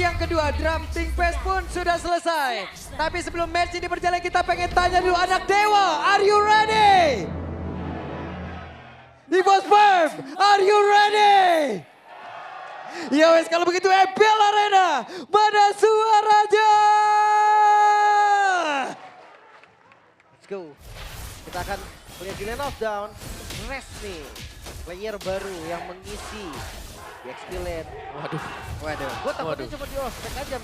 yang kedua, drafting phase pun sudah selesai. Tapi sebelum match ini berjalan, kita pengen tanya dulu anak Dewa, are you ready? EVOS Firm, are you ready? Ya wes, kalau begitu EPL Arena, mana suaranya? Let's go. Kita akan melihat di lane of down. Rest nih, player baru yang mengisi di XP lane. Waduh. Gue takutnya cuma di ospek aja.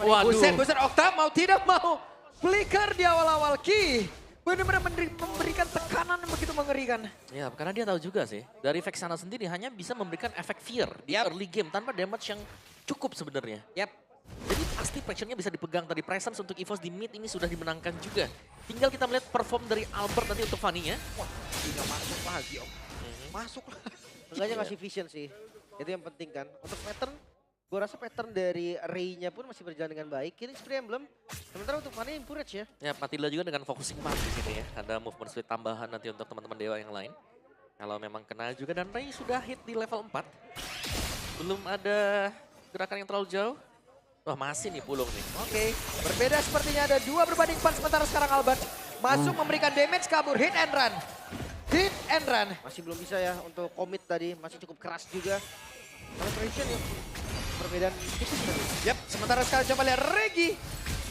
Buset, Okta mau tidak mau. Flicker di awal-awal Ki. Benar-benar memberikan tekanan yang begitu mengerikan. Ya, karena dia tahu juga sih, dari Vexana sendiri hanya bisa memberikan efek fear di early game tanpa damage yang cukup sebenarnya. Jadi pasti pressure-nya bisa dipegang tadi. Presence untuk EVOS di mid ini sudah dimenangkan juga. Tinggal kita melihat perform dari Albert nanti untuk Fanny-nya. Wah, tidak masuk lagi Om. Masuk lah. Enggaknya ngasih vision sih. Itu yang penting kan. Untuk pattern, gue rasa pattern dari Ray-nya pun masih berjalan dengan baik. Killing spree emblem. Sementara untuk Fanny encourage ya. Ya, Matilda juga dengan focusing map di sini ya. Ada movement speed tambahan nanti untuk teman-teman Dewa yang lain. Kalau memang kena juga, dan Ray sudah hit di level 4. Belum ada gerakan yang terlalu jauh. Wah, masih nih pulung nih. Oke, berbeda sepertinya ada 2 berbanding 4 sementara sekarang Albert masuk memberikan damage kabur, hit and run. Hit and run. Masih belum bisa ya untuk commit tadi. Masih cukup keras juga. Penetration ya. Perbedaan tipis tadi. Yap, sementara sekarang coba lihat Regi.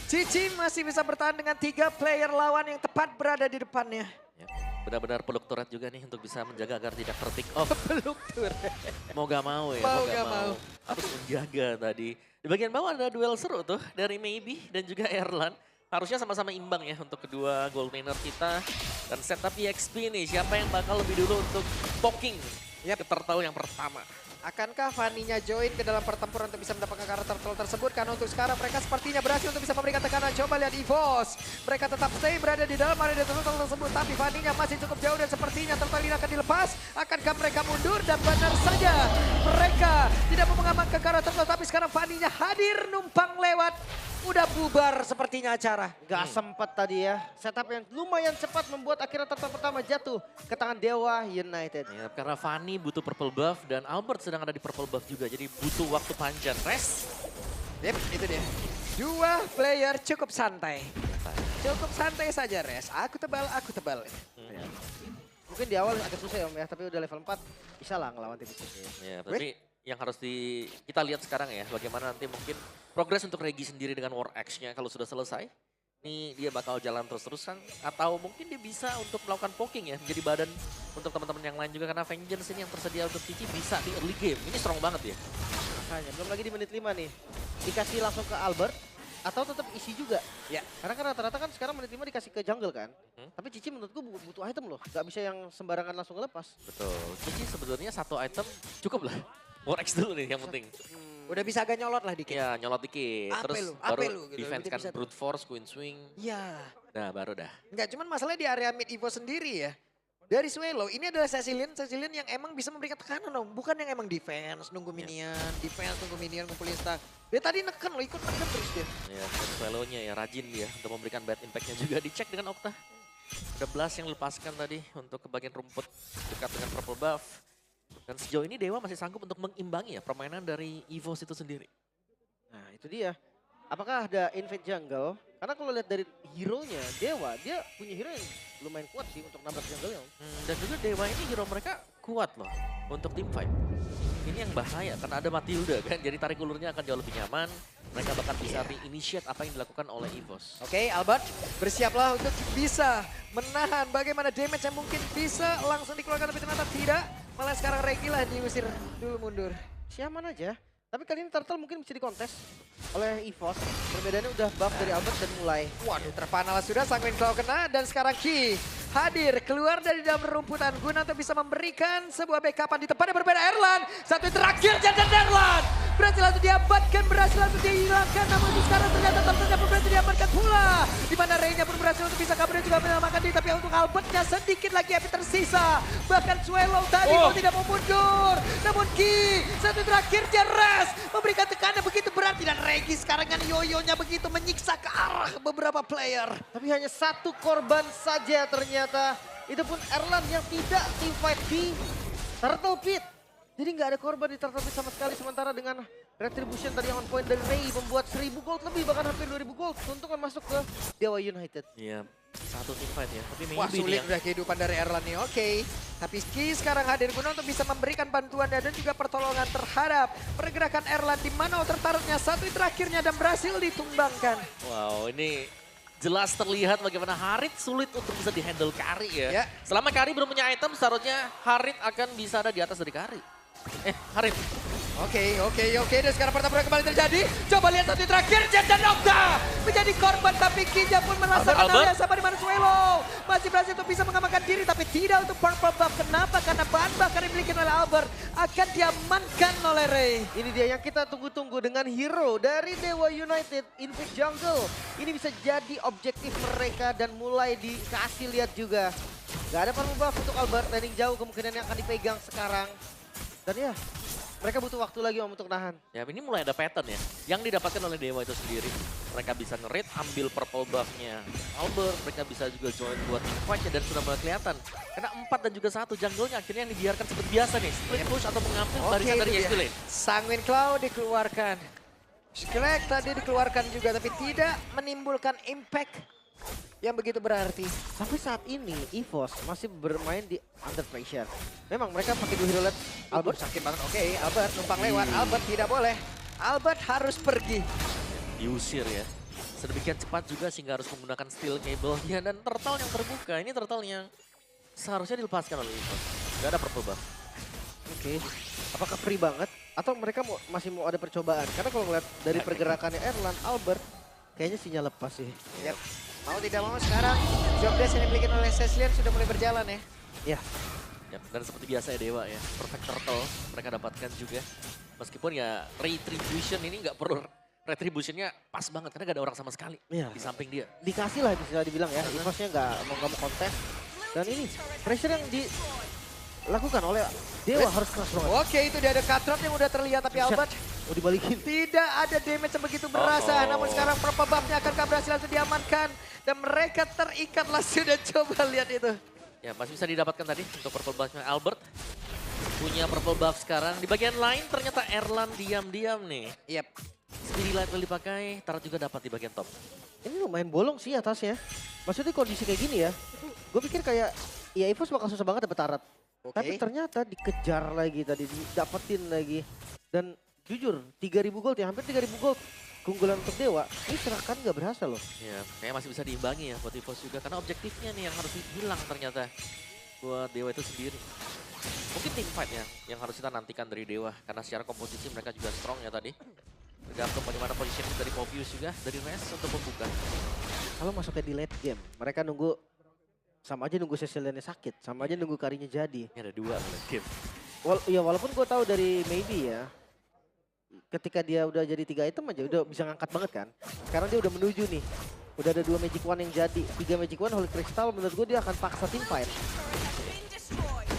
Cici masih bisa bertahan dengan 3 player lawan yang tepat berada di depannya. Ya, benar-benar peluk turret juga nih untuk bisa menjaga agar tidak terpick off. Peluk turret. Mau gak mau ya, Mau mau gak gak mau. mau. Harus menjaga tadi. Di bagian bawah ada duel seru tuh dari Maybe dan juga Erlan. Harusnya sama-sama imbang ya untuk kedua gold laner kita. Dan setup EXP nih, siapa yang bakal lebih dulu untuk poking ke turtle yang pertama. Akankah Fanny-nya join ke dalam pertempuran untuk bisa mendapatkan karakter turtle tersebut? Karena untuk sekarang mereka sepertinya berhasil untuk bisa memberikan tekanan. Coba lihat EVOS. Mereka tetap stay berada di dalam area turtle tersebut. Tapi Fanny-nya masih cukup jauh dan sepertinya turtle ini akan dilepas. Akankah mereka mundur? Dan benar saja mereka tidak mau mengamankan karakter turtle. Tapi sekarang Fanny-nya hadir numpang lewat. Udah bubar sepertinya acara. Gak sempat tadi ya. Setup yang lumayan cepat membuat akhirnya turtle pertama jatuh ke tangan Dewa United. Ya, karena Fanny butuh purple buff dan Albert sedang ada di purple buff juga. Jadi butuh waktu panjang. Rest. Yep, itu dia. 2 player cukup santai. Cukup santai saja, Res. Aku tebal, aku tebal. Ya. Mungkin di awal agak susah ya Om ya, tapi udah level 4 bisa lah ngelawan tim itu. Ya, tapi yang harus kita lihat sekarang ya, bagaimana nanti mungkin progres untuk Regi sendiri dengan War Axe-nya kalau sudah selesai. Ini dia bakal jalan terus-terusan atau mungkin dia bisa untuk melakukan poking ya, menjadi badan untuk teman-teman yang lain juga karena Vengeance ini yang tersedia untuk Cici bisa di early game. Ini strong banget ya. Makanya belum lagi di menit 5 nih. Dikasih langsung ke Albert atau tetap isi juga. Ya. Karena kan rata-rata kan sekarang menit 5 dikasih ke jungle kan. Tapi Cici menurutku butuh item loh. Gak bisa yang sembarangan langsung lepas. Betul. Cici sebenarnya satu item cukup lah. War Axe dulu nih yang penting. Udah bisa agak nyolot lah dikit. Ya nyolot dikit. Ape Terus lu, baru ape lu gitu. defense Dia kan bisa- brute force, queen swing. Iya. Nah baru dah. Enggak, cuman masalahnya di area mid Evo sendiri ya. Dari Swelo, ini adalah Cecilian yang emang bisa memberikan tekanan dong. Bukan yang emang defense, nunggu minion, defense, nunggu minion, ngumpulin stack. Dia tadi neken loh, ikut neken terus dia. Ya Swallow-nya ya rajin dia untuk memberikan bad impact-nya juga. Dicek dengan Okta. Ada blast yang dilepaskan tadi untuk ke bagian rumput dekat dengan purple buff. Dan sejauh ini Dewa masih sanggup untuk mengimbangi ya permainan dari EVOS itu sendiri. Nah itu dia. Apakah ada invade jungle? Karena kalau lihat dari hero-nya Dewa, dia punya hero yang lumayan kuat sih untuk nabrak jungle-nya. Dan juga Dewa ini hero mereka kuat loh untuk team fight. Ini yang bahaya karena ada Matilda kan, jadi tarik ulurnya akan jauh lebih nyaman. Mereka bahkan bisa re-initiate apa yang dilakukan oleh EVOS. Oke, Albert, bersiaplah untuk bisa menahan bagaimana damage yang mungkin bisa langsung dikeluarkan, tapi ternyata tidak. Malah sekarang Regi lah diusir dulu mundur. Siaman aja. Tapi kali ini Turtle mungkin bisa dikontes oleh EVOS. Perbedaannya udah buff dari Albert dan mulai. Waduh, terpanal sudah, Sanguine Claw kena dan sekarang Ki hadir keluar dari dalam rumputan guna untuk bisa memberikan sebuah backupan di tempatnya berbeda. Erlan, satu yang terakhir Jangan Erlan berhasil langsung diamankan, berhasil langsung dihilangkan, namun itu sekarang ternyata Turtle pun berhasil diamankan pula. Di mana Ray-nya pun berhasil untuk bisa kabur dan juga menyelamatkan diri, tapi untuk Albertnya sedikit lagi HP tersisa. Bahkan Swallow tadi mau tidak mau mundur, namun Ki satu yang terakhir Jeres memberikan tekanan begitu berarti dan Regi sekarang dengan yoyonya begitu menyiksa ke arah beberapa player. Tapi hanya satu korban saja ternyata. Itu pun Erlan yang tidak team fight di Turtle Pit. Jadi nggak ada korban di Turtle Pit sama sekali. Sementara dengan Retribution tadi yang on point dari Ray membuat 1000 gold lebih, bahkan hampir 2000 gold. Keuntungan masuk ke Dewa United. Iya, satu team fight ya. Tapi Wah, maybe sulit nih udah kehidupan dari Erlan nih. Oke. Tapi Ki sekarang hadir guna untuk bisa memberikan bantuan dan juga pertolongan terhadap pergerakan Erlan di mana tertaruhnya satu terakhirnya dan berhasil ditumbangkan. wow, ini jelas terlihat bagaimana Harit sulit untuk bisa dihandle Kari ya. Ya. Selama Kari belum punya item, seharusnya Harit akan bisa ada di atas dari Kari. Harit. Oke. Dan sekarang pertempuran kembali terjadi. Coba lihat satu terakhir. Jet dan Nocta menjadi korban. Tapi Kinja pun merasakan hal yang sama di Manusuelo. Masih berhasil untuk bisa mengamankan diri. Tapi tidak untuk purple buff. Kenapa? Karena bahan bakar yang dimiliki oleh Albert akan diamankan oleh Ray. Ini dia yang kita tunggu-tunggu dengan hero dari Dewa United, Invade Jungle. Ini bisa jadi objektif mereka dan mulai dikasih lihat juga. Gak ada purple buff untuk Albert. Landing jauh kemungkinan yang akan dipegang sekarang. Dan ya, mereka butuh waktu lagi untuk nahan. Ya ini mulai ada pattern ya. Yang didapatkan oleh Dewa itu sendiri. Mereka bisa nge-raid, ambil purple buff-nya Albert. Mereka bisa juga join buat team fight-nya dan sudah mulai kelihatan. Karena 4 dan juga 1 jungle-nya akhirnya yang dibiarkan seperti biasa nih. Split push atau mengambil barisan dari Yesti Lane. Sanguine Claw dikeluarkan. Skelek tadi dikeluarkan juga tapi tidak menimbulkan impact yang begitu berarti. Sampai saat ini EVOS masih bermain di under pressure. Memang mereka pakai dua hero led. Albert sakit banget. Oke, Albert numpang lewat. Albert tidak boleh. Albert harus pergi. Diusir ya. Sedemikian cepat juga sehingga harus menggunakan steel cable-nya. Dan turtle yang terbuka, ini turtle yang seharusnya dilepaskan oleh Evos. Gak ada purple buff. Oke. Apakah free banget? Atau mereka masih mau ada percobaan? Karena kalau ngeliat dari pergerakannya Erlan, Albert kayaknya sinyal lepas sih. Yap. Mau tidak mau sekarang job desk yang dimiliki oleh Cecilian sudah mulai berjalan ya. Ya. Ya, dan seperti biasa ya Dewa ya, perfect turtle mereka dapatkan juga. Meskipun ya retribution ini nggak perlu, retributionnya pas banget karena gak ada orang sama sekali Iya. di samping dia. Dikasih lah bisa dibilang ya. EVOS-nya nggak mau kontes. Dan ini pressure yang dilakukan oleh Dewa harus keras banget. Oke, itu dia ada cut drop yang udah terlihat tapi Buset. Albert Mau dibalikin. tidak ada damage yang begitu berasa. Namun sekarang purple buff-nya akankah berhasil untuk diamankan dan mereka terikatlah sudah coba lihat itu. Ya masih bisa didapatkan tadi untuk purple buff-nya Albert. Punya purple buff sekarang. Di bagian lain ternyata Erlan diam-diam nih. Yap. Speedy Light will dipakai, Tarat juga dapat di bagian top. Ini lumayan bolong sih atasnya. Maksudnya kondisi kayak gini ya. Gue pikir kayak ya EVOS bakal susah banget dapet Tarat. Oke. Tapi ternyata dikejar lagi tadi, didapetin lagi. Dan jujur 3000 gold ya, hampir 3000 gold. Keunggulan untuk Dewa, ini serangan nggak berhasil loh. Ya kayaknya masih bisa diimbangi ya buat EVOS juga. Karena objektifnya nih yang harus hilang ternyata buat Dewa itu sendiri. Mungkin team fight ya yang harus kita nantikan dari Dewa. Karena secara komposisi mereka juga strong ya tadi. Tergantung bagaimana positioning dari Mobius juga, dari Res untuk membuka. Kalau masuknya di late game, mereka nunggu, sama aja nunggu Ceciliannya sakit, sama aja nunggu Karinya jadi. Ini ada 2 game. Ya walaupun gue tahu dari Maybe ya, ketika dia udah jadi 3 item aja udah bisa ngangkat banget kan. Sekarang dia udah menuju nih, udah ada 2 Magic Wand yang jadi, 3 Magic Wand, Holy Crystal, menurut gue dia akan paksa team fight.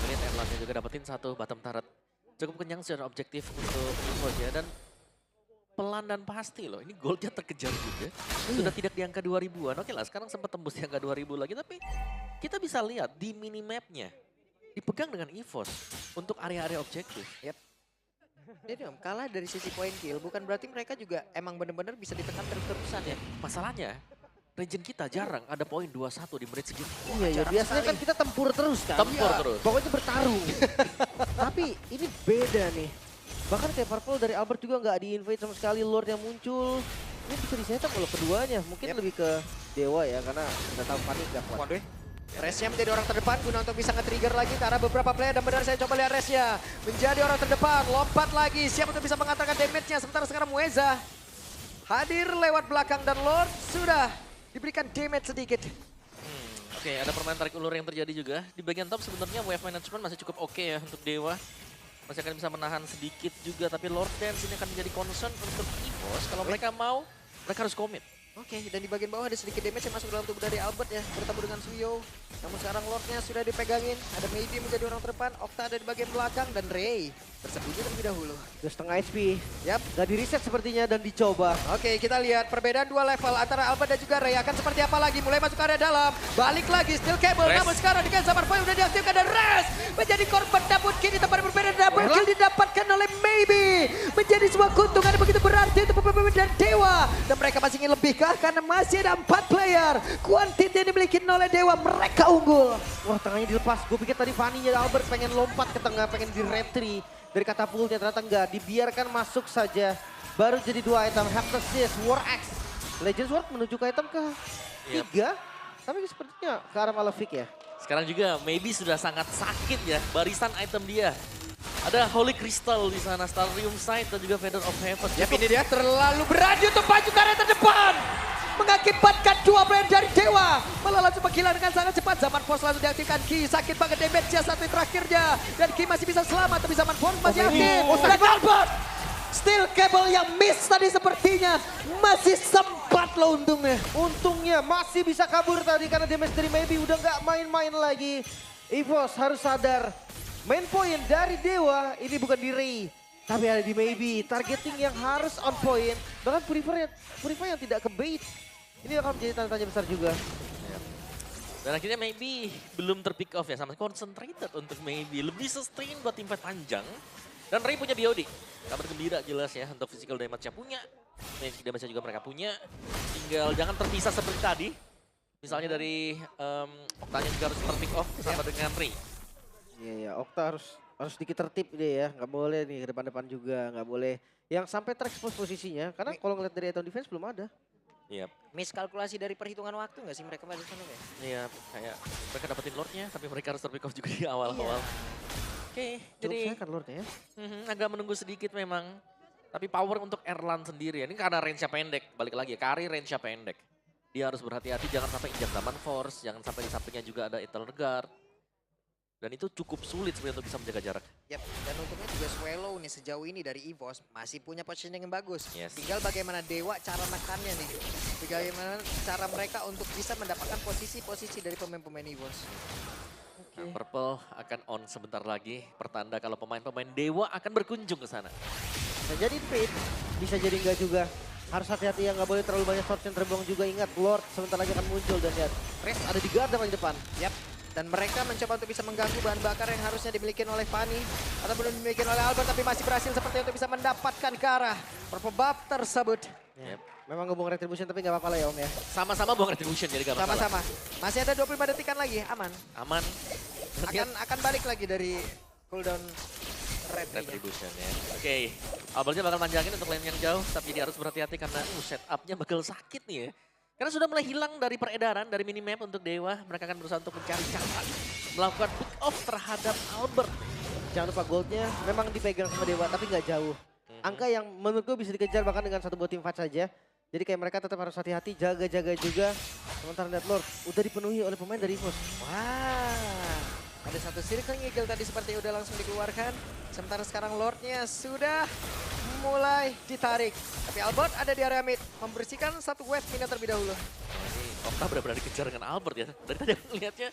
Lihat Erlannya juga dapetin 1 bottom turret. Cukup kenyang secara objektif untuk EVOS ya. Dan pelan dan pasti loh, ini goldnya terkejar juga. Sudah tidak di angka 2000-an, oke lah sekarang sempat tembus di angka 2000 lagi. Tapi kita bisa lihat di minimapnya, dipegang dengan EVOS untuk area-area objektif. Yap. Jadi kalah dari sisi point kill bukan berarti mereka juga emang benar-benar bisa ditekan terus-terusan ya. Masalahnya, region kita jarang ada poin 21 di menit segitu. Iya, ya, biasanya kan kita tempur terus kan. Tempur Iya, terus. Pokoknya bertarung. Tapi ini beda nih. Bahkan kayak Purple dari Albert juga nggak di-invade sama sekali, Lord yang muncul. Ini bisa disetup kalau keduanya. Mungkin lebih ke Dewa ya, karena udah tahu panik gak kuat. Waduh. Resnya menjadi orang terdepan guna untuk bisa nge-trigger lagi ke arah beberapa player. Dan benar saya coba lihat Resnya menjadi orang terdepan. Lompat lagi, siap untuk bisa mengantarkan damage-nya. Sementara sekarang Mueza hadir lewat belakang dan Lord sudah diberikan damage sedikit. Oke, ada permainan tarik ulur yang terjadi juga. Di bagian top sebenarnya wave management masih cukup oke ya untuk Dewa. Masih akan bisa menahan sedikit juga, tapi Lord Dance ini akan menjadi concern untuk EVOS. Kalau mereka mau, mereka harus komit. Oke, dan di bagian bawah ada sedikit damage yang masuk dalam tubuh dari Albert ya. Bertemu dengan Suyo. Namun sekarang Lordnya sudah dipegangin. Ada Maybe menjadi orang terdepan. Okta ada di bagian belakang. Dan Ray bersembunyi terlebih dahulu. 2,5 HP. Yap. Gak di reset sepertinya dan dicoba. Oke, kita lihat perbedaan 2 level antara Albert dan juga Ray. Akan seperti apa lagi? Mulai masuk ke area dalam. Balik lagi, Steel Cable. Res. Namun sekarang dengan Zaman Void udah diaktifkan. Dan Res menjadi korban. Namun kini tempat berbeda. Double kill didapatkan oleh Maybe. Menjadi sebuah keuntungan yang begitu berarti untuk pemain dan Dewa. Dan mereka masih ingin lebih kah? Karena masih ada 4 player. Quantity yang dimiliki oleh Dewa. Mereka unggul. Wah, tengahnya dilepas. Gue pikir tadi Fanny-nya Albert pengen lompat ke tengah, pengen di retry dari katapultnya, ternyata enggak. Dibiarkan masuk saja. Baru jadi 2 item. Heptasis, War Axe. Legend Sword menuju ke item ke 3. Tapi sepertinya ke arah Malavik ya. Sekarang juga maybe sudah sangat sakit ya barisan item dia. Ada Holy Crystal di sana, Starium Sight dan juga Feather of Heaven. Ya, ini dia terlalu berani untuk maju ke area terdepan. Mengakibatkan 2 player dari Dewa. Malah langsung menghilang dengan sangat cepat. Zaman Force langsung diaktifkan. Ki sakit banget damage-nya satu terakhirnya. Dan Ki masih bisa selamat tapi Zaman Force masih aktif. Dan Albert. Steel Cable yang miss tadi sepertinya. Masih sempat loh untungnya. Untungnya masih bisa kabur tadi karena damage dari Maybe udah nggak main-main lagi. EVOS harus sadar. Main point dari Dewa ini bukan di Ray. Tapi ada di Maybe. Targeting yang harus on point. Bahkan Purify yang tidak ke bait. Ini akan menjadi tanda tanya besar juga. Dan akhirnya maybe belum terpick off ya, sama concentrated untuk maybe. Lebih sustain buat tim fight panjang. Dan Ray punya BOD. Kabar gembira jelas ya untuk physical damage-nya punya. Magic damage-nya juga mereka punya. Tinggal jangan terpisah seperti tadi. Misalnya dari Oktanya juga harus terpick off sama dengan Ray. Iya, Okta harus sedikit tertib deh ya. Nggak boleh nih ke depan-depan juga. Nggak boleh yang sampai terekspos posisinya. Karena kalau ngeliat dari item defense belum ada. Iya. Miskalkulasi dari perhitungan waktu nggak sih mereka pada sana ya? Iya, kayak mereka dapetin Lordnya, tapi mereka harus terpick off juga di awal-awal. Oke, Cukup jadi saya kan Lordnya ya. agak menunggu sedikit memang. Tapi power untuk Erlan sendiri ya, ini karena range-nya pendek. Balik lagi ya, Kari range-nya pendek. Dia harus berhati-hati, jangan sampai injak Zaman Force, jangan sampai di sampingnya juga ada Eternal Guard. Dan itu cukup sulit sebenarnya untuk bisa menjaga jarak. Yap, dan untungnya juga Swallow nih sejauh ini dari EVOS masih punya positioning yang bagus. Yes. Tinggal bagaimana Dewa cara menekannya nih. Bagaimana cara mereka untuk bisa mendapatkan posisi-posisi dari pemain-pemain EVOS. Nah, Purple akan on sebentar lagi, pertanda kalau pemain-pemain Dewa akan berkunjung ke sana. Bisa jadi fade, bisa jadi enggak juga. Harus hati-hati ya, nggak boleh terlalu banyak short yang terbuang juga. Ingat, Lord sebentar lagi akan muncul dan lihat. Res ada di guard paling depan. Yap. Dan mereka mencoba untuk bisa mengganggu bahan bakar yang harusnya dimiliki oleh Fanny. Ataupun dimiliki oleh Albert, tapi masih berhasil seperti untuk bisa mendapatkan ke arah purple buff tersebut. Ya. Memang ngomong retribution tapi nggak apa-apa lah ya Om ya. Sama-sama buang retribution jadi gak masalah. Sama-sama. Masih ada 25 detikan lagi, aman. Aman. Akan balik lagi dari cooldown Retribution ya. Oke, Albertnya bakal manjangin untuk lane yang jauh, tapi dia harus berhati-hati karena setupnya bakal sakit nih ya. Karena sudah mulai hilang dari peredaran, dari minimap untuk Dewa. Mereka akan berusaha untuk mencari cara melakukan pick off terhadap Albert. Jangan lupa goldnya memang dipegang sama Dewa tapi nggak jauh. Angka yang menurutku bisa dikejar bahkan dengan satu buat tim fight saja. Jadi kayak mereka tetap harus hati-hati, jaga-jaga juga. Sementara lihat Lord udah dipenuhi oleh pemain dari EVOS. Wah, ada satu circle eagle tadi seperti udah langsung dikeluarkan. Sementara sekarang Lordnya sudah mulai ditarik. Tapi Albert ada di area mid, membersihkan satu wave mina terlebih dahulu. Ini Okta benar-benar dikejar dengan Albert ya. Dari tadi aku ngeliatnya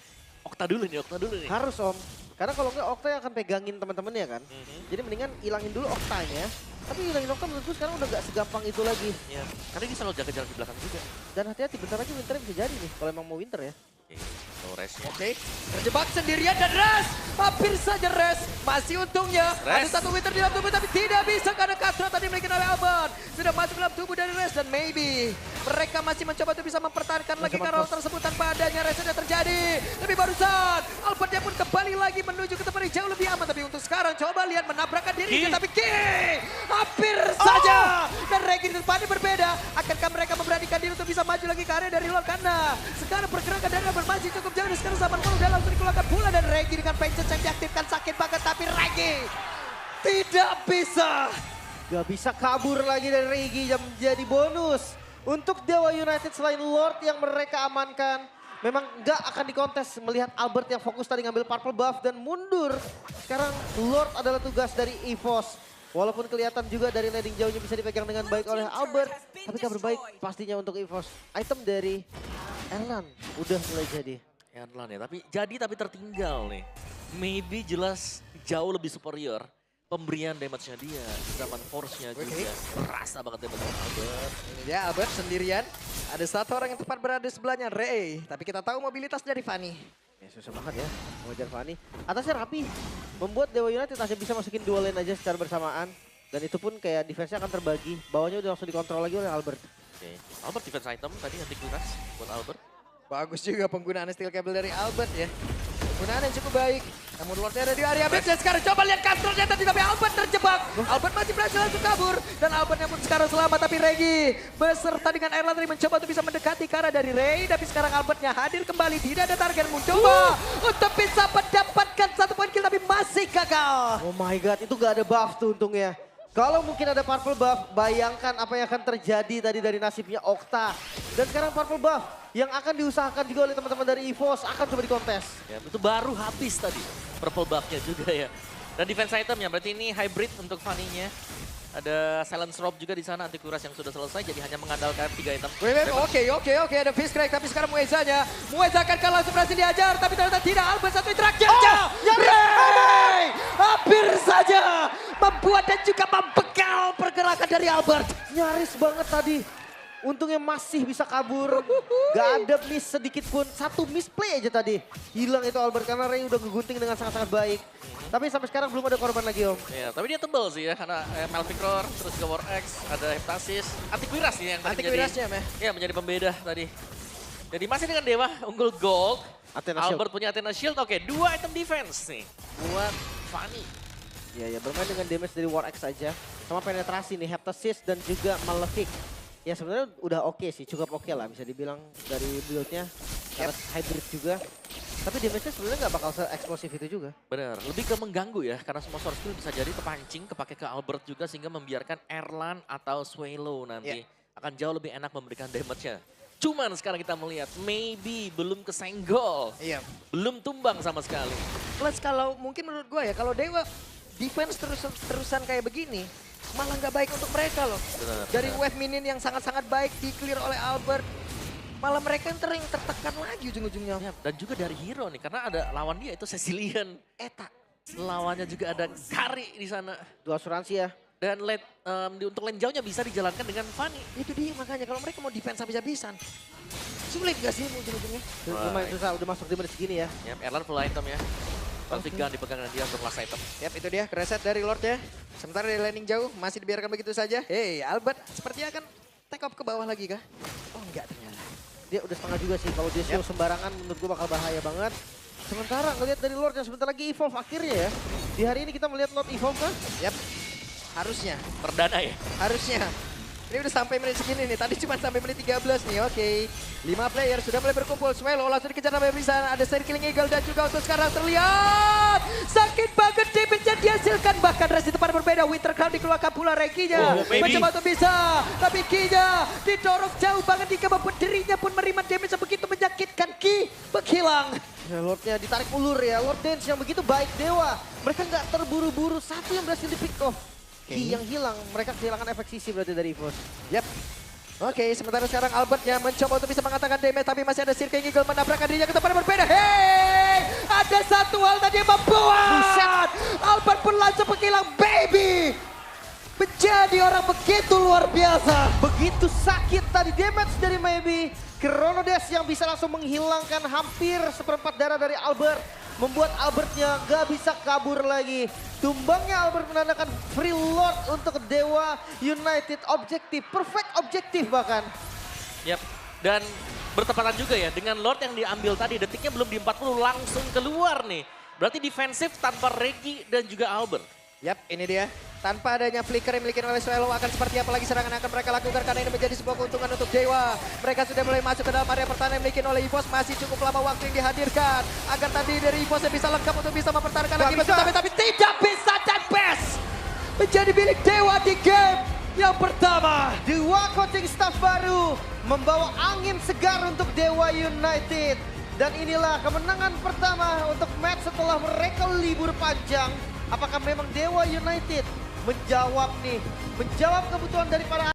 Okta dulu nih. Harus Om, karena kalau nggak Okta yang akan pegangin teman-temannya kan. Jadi mendingan hilangin dulu Oktanya. Tapi hilangin Okta menurutku sekarang udah nggak segampang itu lagi. Ya, karena dia selalu jaga jarak di belakang juga. Dan hati-hati bentar lagi Winternya bisa jadi nih kalau emang mau Winter ya. Oke, no rest ya. Oke, terjebak sendirian dan Res. Hampir saja Res. Masih untungnya ada Res. satu winter di dalam tubuh tapi tidak bisa karena Katra tadi dimiliki oleh Albert. Sudah masuk dalam tubuh dari Res dan maybe mereka masih mencoba untuk bisa mempertahankan lagi karena tersebut tanpa adanya Res sudah terjadi. Tapi barusan Albertnya pun kembali lagi menuju ke tempat yang jauh lebih aman. Tapi untuk sekarang coba lihat menabrakkan dirinya. Tapi hampir saja. Dan Regi di depannya berbeda. Akankah mereka memberanikan diri untuk bisa maju lagi ke area dari luar karena sekarang pergerakan dari Albert masih cukup jauh. Dan sekarang Zaman Force udah langsung dikeluarkan pula dan Regi dengan Vengeance yang diaktifkan sakit banget. Tapi Regi tidak bisa. Gak bisa kabur lagi dari Regi yang menjadi bonus. Untuk Dewa United selain Lord yang mereka amankan. Memang gak akan dikontes melihat Albert yang fokus tadi ngambil purple buff dan mundur. Sekarang Lord adalah tugas dari EVOS. Walaupun kelihatan juga dari landing jauhnya bisa dipegang dengan baik oleh Albert. Tapi kabar baik pastinya untuk EVOS. Item dari Erlan udah mulai jadi. Erlan ya, tapi tertinggal nih. Maybe jelas jauh lebih superior. Pemberian damage-nya dia, zaman force-nya juga. Berasa banget damage Albert. Ini dia Albert sendirian. Ada satu orang yang tepat berada di sebelahnya, Ray. Tapi kita tahu mobilitas dari Fanny. Ya susah banget ya mengejar Fanny. Atasnya rapi. Membuat Dewa United hanya bisa masukin 2 lane aja secara bersamaan. Dan itu pun kayak defense-nya akan terbagi. Bawahnya udah langsung dikontrol lagi oleh Albert. Oke. Albert defense item tadi anti kuras buat Albert. Bagus juga penggunaan steel cable dari Albert ya. Penggunaan yang cukup baik. Namun Lordnya ada di area mid dan sekarang coba lihat counternya tadi tapi Albert terjebak. Albert masih berhasil langsung kabur. Dan Albertnya pun sekarang selamat tapi Regi beserta dengan Erlan tadi mencoba untuk bisa mendekati ke arah dari Ray. Tapi sekarang Albertnya hadir kembali. Tidak ada target mencoba untuk bisa mendapatkan 1 poin kill tapi masih gagal. Oh my god, itu gak ada buff tuh untungnya. Kalau mungkin ada purple buff, bayangkan apa yang akan terjadi tadi dari nasibnya Okta. Dan sekarang purple buff yang akan diusahakan juga oleh teman-teman dari EVOS akan coba dikontes. Ya, itu baru habis tadi. Purple buff-nya juga ya. Dan defense item-nya, berarti ini hybrid untuk Fanny-nya. Ada silence rob juga di sana, anti kuras yang sudah selesai, jadi hanya mengandalkan 3 item. Oke, ada fish crack, tapi sekarang Muezanya. Mueza akan kalah langsung berhasil diajar, tapi ternyata tidak. Albert satu terakhirnya. Ray hampir saja membuat dan juga membekal pergerakan dari Albert. Nyaris banget tadi. Untungnya masih bisa kabur. Gak ada miss sedikit pun. 1 misplay aja tadi. Hilang itu Albert karena Ray udah ngegunting dengan sangat-sangat baik. Tapi sampai sekarang belum ada korban lagi Om. Ya, tapi dia tebel sih ya karena Melvin Roar, terus juga War X, ada Heptasis, Antiquiras sih yang tadi menjadi pembeda tadi. Jadi masih dengan Dewa unggul gold. Athena Albert Shield. punya Athena Shield. Oke, 2 item defense nih buat Fanny. Ya bermain dengan damage dari War X saja. Sama penetrasi nih Heptasis dan juga Malefic. Ya sebenarnya udah oke sih, cukup oke lah bisa dibilang dari build-nya. Karena hybrid juga. Tapi damage-nya sebenarnya nggak bakal se-eksplosif itu juga. Bener, lebih ke mengganggu ya karena semua source skill bisa jadi kepancing, kepake ke Albert juga sehingga membiarkan Erlan atau Swallow nanti akan jauh lebih enak memberikan damage-nya. Cuman sekarang kita melihat maybe belum kesenggol, belum tumbang sama sekali. Plus kalau mungkin menurut gue ya, kalau Dewa defense terusan kayak begini, malah nggak baik untuk mereka loh. Dari wave minion yang sangat-sangat baik di clear oleh Albert. Malah mereka yang tertekan lagi ujung-ujungnya. Ya, dan juga dari hero nih, karena ada lawan dia itu Cecilian. Eta. Lawannya juga ada Kari di sana. 2 asuransi ya. Dan untuk lane jauhnya bisa dijalankan dengan Fanny. Itu dia makanya kalau mereka mau defense habis-habisan. Sulit gak sih ujung-ujungnya? Lumayan susah, udah masuk di menit segini ya. Ya, Erlan full item ya. Baltic Gun dipegang dengan dia untuk last item. Yap, itu dia reset dari Lordnya. Sementara dari landing jauh masih dibiarkan begitu saja. Hey, Albert sepertinya akan take off ke bawah lagi kah? Oh enggak ternyata. Dia udah setengah juga sih, kalau dia show sembarangan menurut gue bakal bahaya banget. Sementara ngelihat dari Lord yang sebentar lagi evolve akhirnya ya. Di hari ini kita melihat Lord evolve kan? Yap, harusnya. Perdana ya? Harusnya. Ini udah sampai menit segini nih, tadi cuma sampai menit 13 nih, oke. 5 player sudah mulai berkumpul, Swallow langsung dikejar sampai bisa. Ada Sir Killing Eagle dan juga untuk sekarang terlihat. Sakit banget damage-nya dihasilkan, bahkan resi tempat berbeda. Winter Crown dikeluarkan pula Reginya. Mencoba untuk bisa, tapi Ki-nya didorong jauh banget hingga membuat dirinya pun menerima damage yang begitu menyakitkan. Ki menghilang. Ya, Lordnya ditarik ulur ya, Lord Dance yang begitu baik Dewa. Mereka nggak terburu-buru, satu yang berhasil di pick off. Ki yang hilang, mereka kehilangan efek sisi berarti dari EVOS. Yap. Oke, sementara sekarang Albertnya mencoba untuk bisa mengatakan damage, tapi masih ada Sir King Eagle menabrakkan dirinya ke tempat yang berbeda. Hey, ada satu hal tadi yang membuat Albert pun langsung menghilang, baby. Menjadi orang begitu luar biasa. Begitu sakit tadi damage dari Maybe. Chronodes yang bisa langsung menghilangkan hampir seperempat darah dari Albert. Membuat Albertnya gak bisa kabur lagi. Tumbangnya Albert menandakan free Lord untuk Dewa United. Objektif, perfect objektif bahkan. Yap, dan bertepatan juga ya dengan Lord yang diambil tadi. Detiknya belum di 40 langsung keluar nih. Berarti defensif tanpa Regi dan juga Albert. Yap, ini dia. Tanpa adanya flicker yang dimiliki oleh Swallow akan seperti apa lagi serangan yang akan mereka lakukan karena ini menjadi sebuah keuntungan untuk Dewa. Mereka sudah mulai masuk ke dalam area pertahanan yang dimiliki oleh EVOS. Masih cukup lama waktu yang dihadirkan agar tadi dari EVOS yang bisa lengkap untuk bisa mempertahankan lagi. Tapi tidak bisa, dan best menjadi milik Dewa di game yang pertama. Dua coaching staff baru membawa angin segar untuk Dewa United. Dan inilah kemenangan pertama untuk match setelah mereka libur panjang. Apakah memang Dewa United menjawab nih. Menjawab kebutuhan dari para